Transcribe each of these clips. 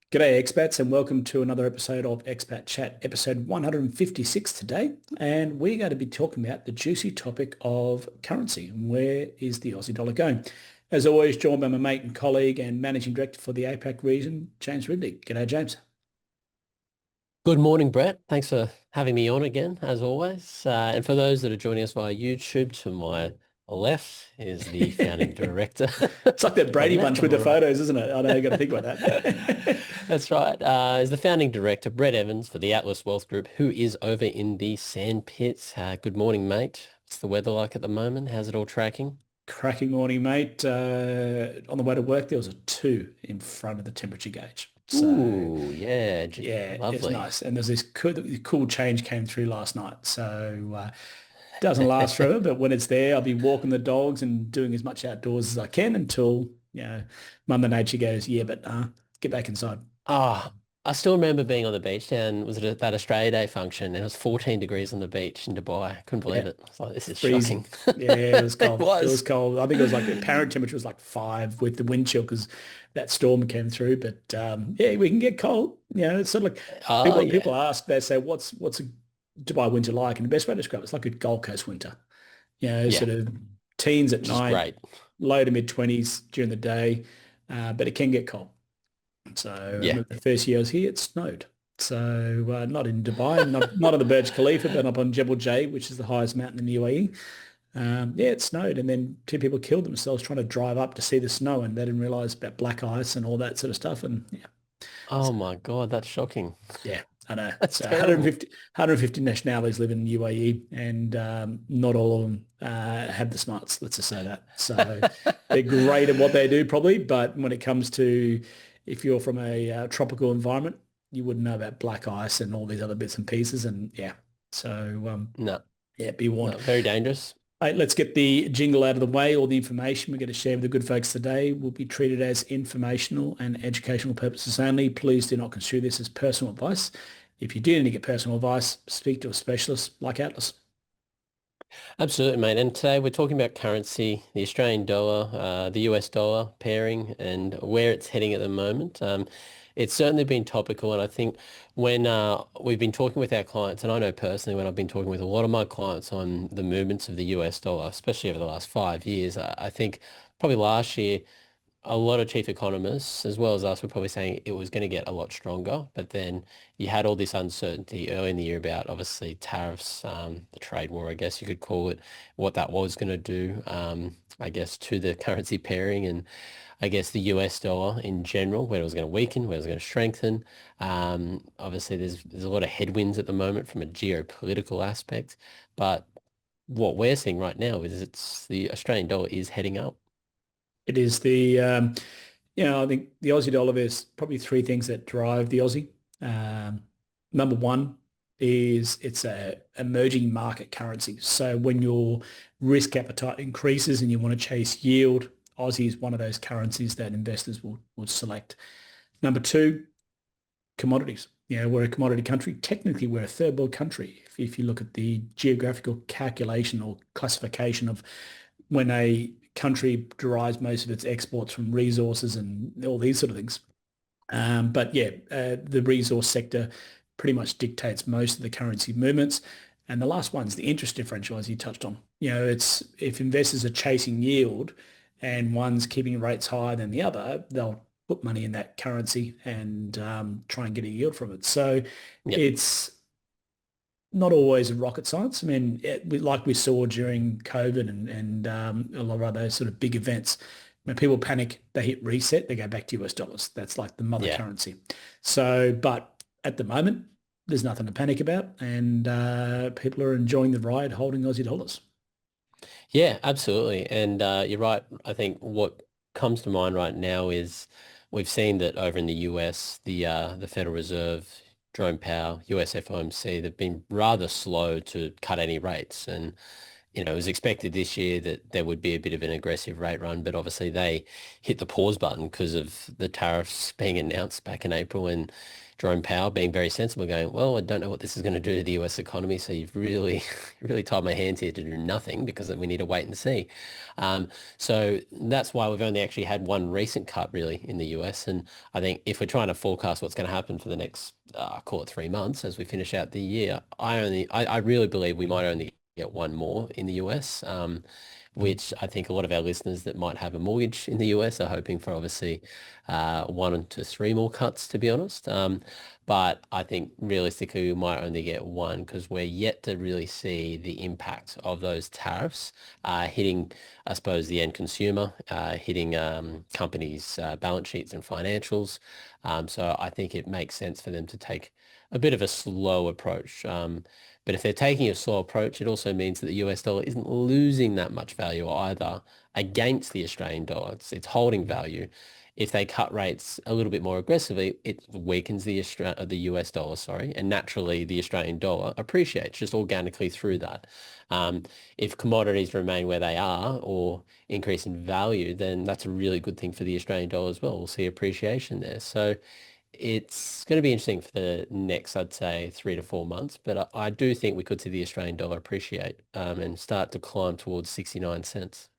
G'day expats and welcome to another episode of Expat Chat, episode 156 today. And we're going to be talking about the juicy topic of currency and where is the Aussie dollar going. As always, joined by my mate and colleague and managing director for the APAC region, James Ridley. G'day, James. Good morning, Brett. Thanks for having me on again, as always. And for those that are joining us via YouTube, to my left is the founding director. It's like that My Brady left bunch to with my the right. photos, isn't it? I know you've got to think about that. That's right. Is the founding director, Brett Evans, for the Atlas Wealth Group, who is over in the sandpits. Good morning, mate. What's the weather like at the moment? How's it all tracking? Cracking morning, mate. On the way to work, there was a 2 in front of the temperature gauge. So Ooh, yeah, yeah, it's lovely. nice. And there's this cool change came through last night. So doesn't last forever, but when it's there, I'll be walking the dogs and doing as much outdoors as I can until, Mother Nature goes, yeah, but get back inside. Ah, I still remember being on the beach down, was it at that Australia Day function? And it was 14 degrees on the beach in Dubai. Couldn't Yeah, believe it. I was like, this is shocking. freezing. Yeah, it was It cold. It was was. cold. I think it was like the apparent temperature was like 5 with the wind chill because that storm came through. But yeah, we can get cold. It's sort of like Oh, people yeah. ask, they say, what's a Dubai winter like? And the best way to describe it's like a Gold Coast winter. Yeah, Sort of teens at which is night, great. low to mid 20s during the day, but it can get cold. So I Yeah. remember the first year I was here, it snowed. So not in Dubai, not on the Burj Khalifa, but up on Jebel Jay, which is the highest mountain in the UAE. Yeah, it snowed, and then 2 people killed themselves trying to drive up to see the snow, and they didn't realize about black ice and all that sort of stuff. And yeah, Oh so my God, that's shocking. yeah, I know. That's So terrible. 150 nationalities live in the UAE, and not all of them have the smarts. Let's just say that. So they're great at what they do, probably, but when it comes to if you're from a tropical environment, you wouldn't know about black ice and all these other bits and pieces. And yeah, so No, yeah, be warned. no, very dangerous. Right, let's get the jingle out of the way. All the information we're going to share with the good folks today will be treated as informational and educational purposes only. Please do not construe this as personal advice. If you do need to get personal advice, speak to a specialist like Atlas. Absolutely, mate. And today we're talking about currency, the Australian dollar, the US dollar pairing, and where it's heading at the moment. It's certainly been topical, and I think when we've been talking with our clients, and I know personally when I've been talking with a lot of my clients on the movements of the US dollar, especially over the last 5 years, I think probably last year a lot of chief economists, as well as us, were probably saying it was going to get a lot stronger. But then you had all this uncertainty early in the year about obviously tariffs, the trade war, I guess you could call it, what that was going to do, I guess, to the currency pairing and I guess the US dollar in general, where it was going to weaken, where it was going to strengthen. Obviously, there's a lot of headwinds at the moment from a geopolitical aspect. But what we're seeing right now is it's the Australian dollar is heading up. It is I think the Aussie dollar, there's probably 3 things that drive the Aussie. Number one is it's a emerging market currency. So when your risk appetite increases and you want to chase yield, Aussie is one of those currencies that investors will select. Number two, commodities. We're a commodity country. Technically, we're a third world country. If you look at the geographical calculation or classification of when a country derives most of its exports from resources and all these sort of things. But yeah, the resource sector pretty much dictates most of the currency movements. And the last one is the interest differential, as you touched on. It's if investors are chasing yield and one's keeping rates higher than the other, they'll put money in that currency and try and get a yield from it. So Yep. it's not always rocket science. I mean, like we saw during COVID and a lot of other sort of big events, when people panic, they hit reset, they go back to US dollars. That's like the mother Yeah. currency. So, but at the moment, there's nothing to panic about, and people are enjoying the ride holding Aussie dollars. Yeah, absolutely. And you're right. I think what comes to mind right now is we've seen that over in the US, the Federal Reserve, Jerome Powell, US FOMC, they've been rather slow to cut any rates. And it was expected this year that there would be a bit of an aggressive rate run, but obviously they hit the pause button because of the tariffs being announced back in April and Jerome Powell being very sensible, going, well, I don't know what this is going to do to the US economy, so you've really, really tied my hands here to do nothing because we need to wait and see. So that's why we've only actually had one recent cut really in the US. And I think if we're trying to forecast what's going to happen for the next, call it 3 months as we finish out the year, I really believe we might only get one more in the US, which I think a lot of our listeners that might have a mortgage in the US are hoping for, obviously, 1 to 3 more cuts, to be honest. But I think realistically we might only get one because we're yet to really see the impact of those tariffs hitting, I suppose, the end consumer, hitting companies' balance sheets and financials. So I think it makes sense for them to take a bit of a slow approach. But if they're taking a slow approach, it also means that the US dollar isn't losing that much value either against the Australian dollar. It's holding value. If they cut rates a little bit more aggressively, it weakens the US dollar, sorry, and naturally the Australian dollar appreciates just organically through that. Um, if commodities remain where they are or increase in value, then that's a really good thing for the Australian dollar as well. We'll see appreciation there. So it's going to be interesting for the next, I'd say, 3 to 4 months. But I do think we could see the Australian dollar appreciate and start to climb towards 69 cents.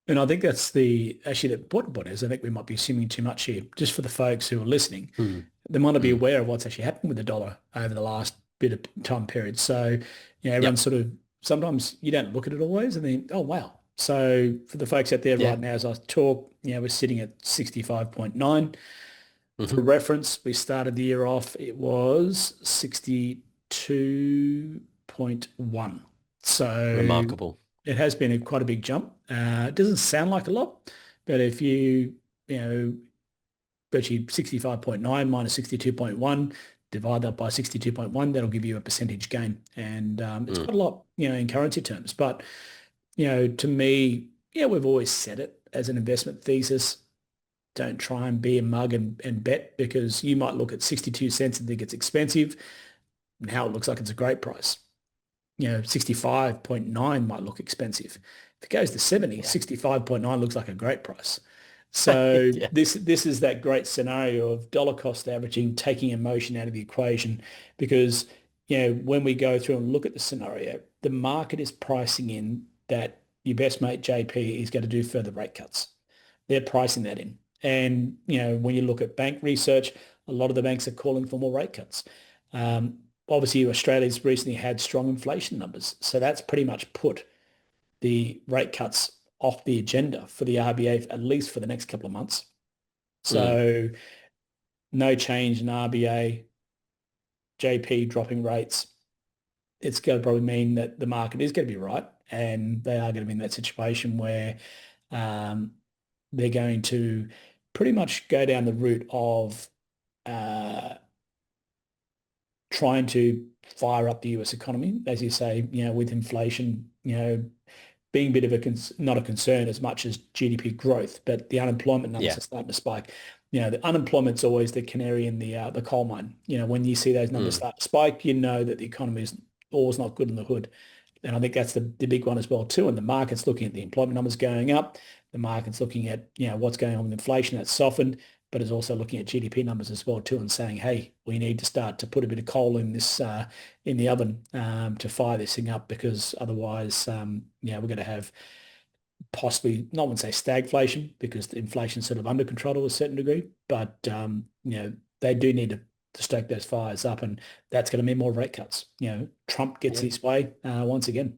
And I think that's actually the important point is I think we might be assuming too much here. Just for the folks who are listening, Mm, they might not be mm. aware of what's actually happened with the dollar over the last bit of time period. So, everyone's Yep. sort of, sometimes you don't look at it always and think, oh, wow. So for the folks out there Yeah. right now, as I talk, we're sitting at 65.9. For Hmm. reference, we started the year off, it was 62.1. So Remarkable. it has been quite a big jump. It doesn't sound like a lot, but if you know, virtually 65.9 minus 62.1, divide that by 62.1, that'll give you a percentage gain. And it's Mm, quite a lot, in currency terms. But, to me, we've always said it as an investment thesis. Don't try and be a mug and bet because you might look at 62 cents and think it's expensive. Now it looks like it's a great price. 65.9 might look expensive. If it goes to 70, yeah. 65.9 looks like a great price. So Yeah. this is that great scenario of dollar cost averaging, taking emotion out of the equation because, when we go through and look at the scenario, the market is pricing in that your best mate JP is going to do further rate cuts. They're pricing that in. And, when you look at bank research, a lot of the banks are calling for more rate cuts. Obviously, Australia's recently had strong inflation numbers. So that's pretty much put the rate cuts off the agenda for the RBA, at least for the next couple of months. Mm, So no change in RBA, JP dropping rates. It's going to probably mean that the market is going to be right. And they are going to be in that situation where um, they're going to pretty much go down the route of uh, trying to fire up the US economy, as you say, with inflation, being a bit of not a concern as much as GDP growth, but the unemployment numbers yeah. are starting to spike. The unemployment's always the canary in the coal mine. When you see those numbers Mm, start to spike, you know that the economy is always not good in the hood. And I think that's the big one as well too. And the market's looking at the employment numbers going up. The market's looking at, what's going on with inflation that's softened, but is also looking at GDP numbers as well too and saying, hey, we need to start to put a bit of coal in this in the oven to fire this thing up because otherwise, we're going to have possibly, not want to say stagflation because the inflation's sort of under control to a certain degree, but they do need to stoke those fires up, and that's going to mean more rate cuts. Trump gets yeah. his way once again.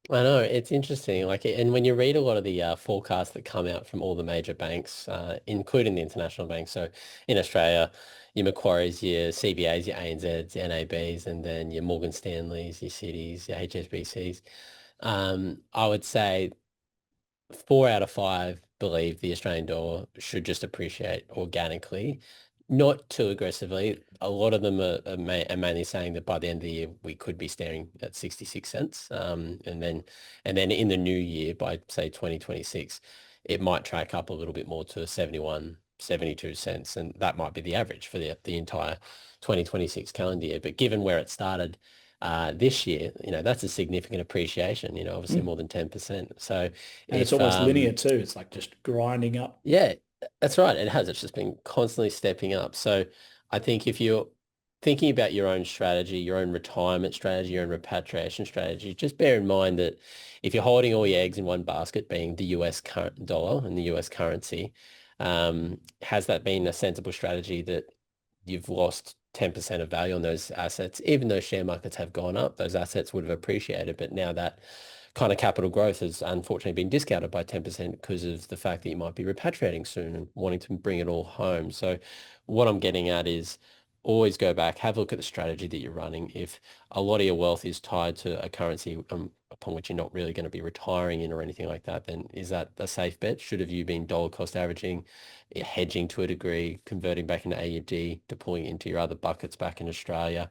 I know it's interesting. And when you read a lot of the forecasts that come out from all the major banks, including the international banks, so in Australia, your Macquarie's, your CBA's, your ANZ's, your NAB's, and then your Morgan Stanley's, your Citi's, your HSBC's. I would say 4 out of 5 believe the Australian dollar should just appreciate organically, not too aggressively. A lot of them are mainly saying that by the end of the year we could be staring at 66 cents, and then in the new year by say 2026, it might track up a little bit more to 71, 72 cents, and that might be the average for the entire 2026 calendar year. But given where it started, this year, that's a significant appreciation, obviously Mm. more than 10%. So And it's if, almost linear too. It's like just grinding up. yeah, that's right. It has. It's just been constantly stepping up. So I think if you're thinking about your own strategy, your own retirement strategy, your own repatriation strategy, just bear in mind that if you're holding all your eggs in one basket, being the US current dollar and the US currency, has that been a sensible strategy that you've lost 10% of value on those assets? Even though share markets have gone up, those assets would have appreciated. But now that kind of capital growth has unfortunately been discounted by 10% because of the fact that you might be repatriating soon and wanting to bring it all home. So what I'm getting at is always go back, have a look at the strategy that you're running. If a lot of your wealth is tied to a currency upon which you're not really going to be retiring in or anything like that, then is that a safe bet? Should have you been dollar cost averaging, hedging to a degree, converting back into AUD, deploying into your other buckets back in Australia?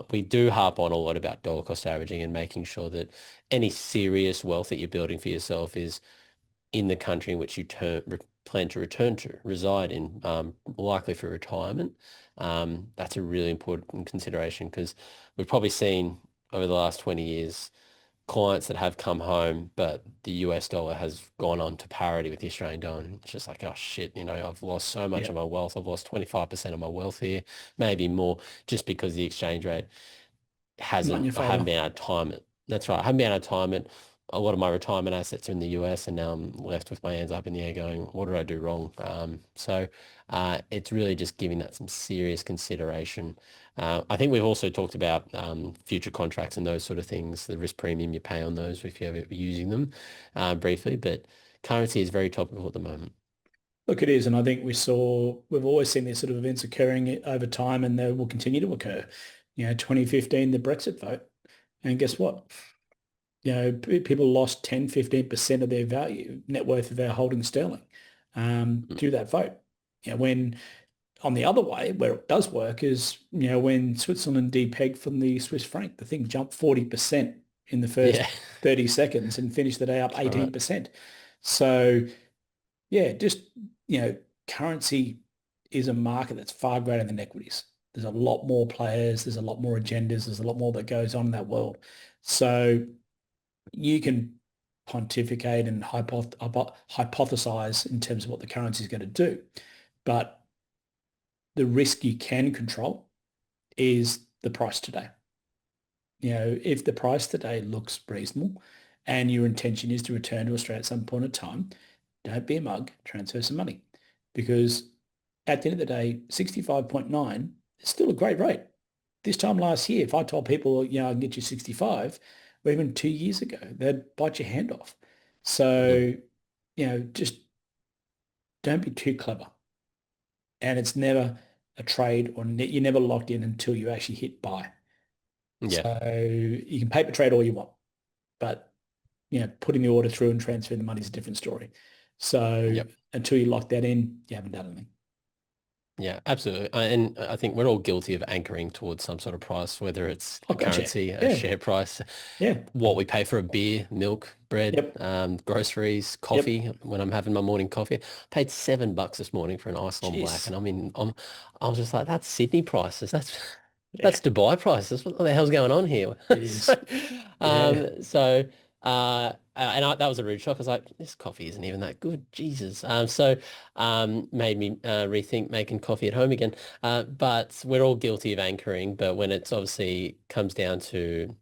We do harp on a lot about dollar cost averaging and making sure that any serious wealth that you're building for yourself is in the country in which you plan to return to, reside in, likely for retirement. That's a really important consideration because we've probably seen over the last 20 years clients that have come home, but the US dollar has gone on to parity with the Australian dollar. And it's just like, oh shit, I've lost so much Yeah. of my wealth. I've lost 25% of my wealth here, maybe more, just because the exchange rate Not in your I haven't favor. been out of retirement. That's right. I haven't been out of retirement. A lot of my retirement assets are in the US, and now I'm left with my hands up in the air going, what did I do wrong? So it's really just giving that some serious consideration. I think we've also talked about future contracts and those sort of things, the risk premium you pay on those if you're ever using them briefly, but currency is very topical at the moment. Look, it is. And I think we've always seen these sort of events occurring over time and they will continue to occur. 2015, the Brexit vote. And guess what? People lost 10, 15% of their value, net worth of their holding sterling Mm. through that vote. When on the other way, where it does work is, when Switzerland depegged from the Swiss franc, the thing jumped 40% in the first Yeah, 30 seconds and finished the day up that's right. 18%. So yeah, just, you know, currency is a market that's far greater than equities. There's a lot more players, there's a lot more agendas, there's a lot more that goes on in that world. So you can pontificate and hypothesize in terms of what the currency is going to do. But the risk you can control is the price today. If the price today looks reasonable and your intention is to return to Australia at some point in time, don't be a mug, transfer some money. Because at the end of the day, 65.9 is still a great rate. This time last year, if I told people, I can get you 65, or even 2 years ago, they'd bite your hand off. Mm. So, just don't be too clever. And it's never a trade or you're never locked in until you actually hit buy. Yeah. So you can paper trade all you want, but putting the order through and transferring the money is a different story. So Yep. until you lock that in, you haven't done anything. Yeah, absolutely. And I think we're all guilty of anchoring towards some sort of price, whether it's Oh, a gotcha. currency, a Yeah. share price, Yeah. what we pay for a beer, milk, bread, Yep. groceries, Yep. coffee. When I'm having my morning coffee, I paid $7 this morning for an Iceland Black, Jeez. and I was just like, that's Sydney prices. Yeah, That's Dubai prices. What the hell's going on here? it So, is. Yeah. that was a rude shock. I was like, this coffee isn't even that good. Jesus. Made me rethink making coffee at home again. But we're all guilty of anchoring. But when it's obviously comes down to,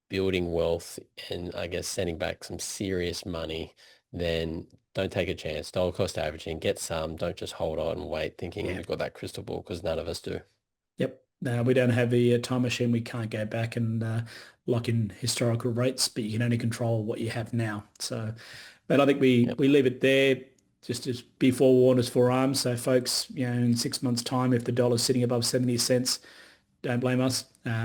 building wealth and I guess sending back some serious money, then don't take a chance. Dollar cost averaging, get some. Don't just hold on and wait thinking Yeah. we've got that crystal ball because none of us do. Yep. No, we don't have the time machine. We can't go back and lock in historical rates, but you can only control what you have now. So, but I think we Yep. we leave it there. Just be forewarned as forearmed. So, folks, in 6 months' time, if the dollar's sitting above 70 cents, don't blame us.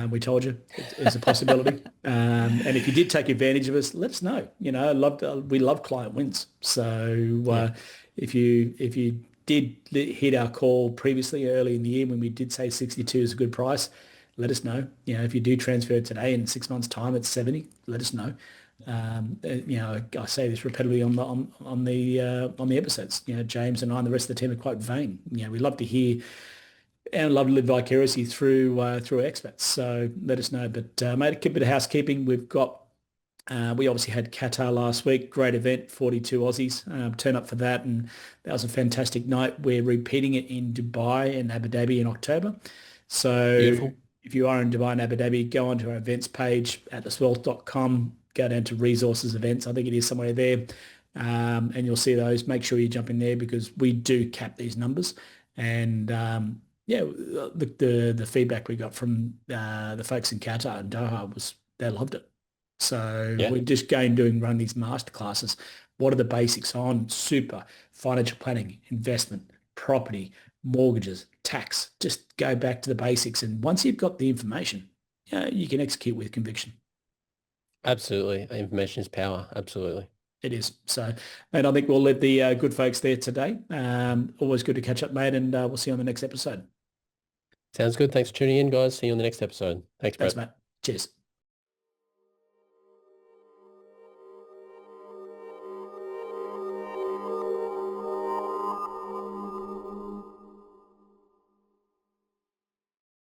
We told you it is a possibility. And if you did take advantage of us, let us know. We love client wins. So Yeah. if you did hit our call previously early in the year when we did say 62 is a good price, let us know. If you do transfer today in 6 months' time at 70, let us know. I say this repeatedly on the episodes. James and I and the rest of the team are quite vain. We love to hear and love to live vicariously through expats. So let us know. But mate, a bit of housekeeping. We obviously had Qatar last week, great event, 42 Aussies turn up for that, and that was a fantastic night. We're repeating it in Dubai and Abu Dhabi in October. So Beautiful. if you are in Dubai and Abu Dhabi, go onto our events page at atlaswealth.com, go down to resources events. I think it is somewhere there, and you'll see those. Make sure you jump in there because we do cap these numbers. And yeah, the feedback we got from the folks in Qatar and Doha was they loved it. So Yeah. we're just run these master classes. What are the basics on super financial planning, investment, property, mortgages, tax? Just go back to the basics. And once you've got the information, you can execute with conviction. Absolutely. Information is power. Absolutely. It is. So, and I think we'll let the good folks there today. Always good to catch up, mate, and we'll see you on the next episode. Sounds good. Thanks for tuning in, guys. See you on the next episode. Thanks, Thanks, Brett. mate. Cheers.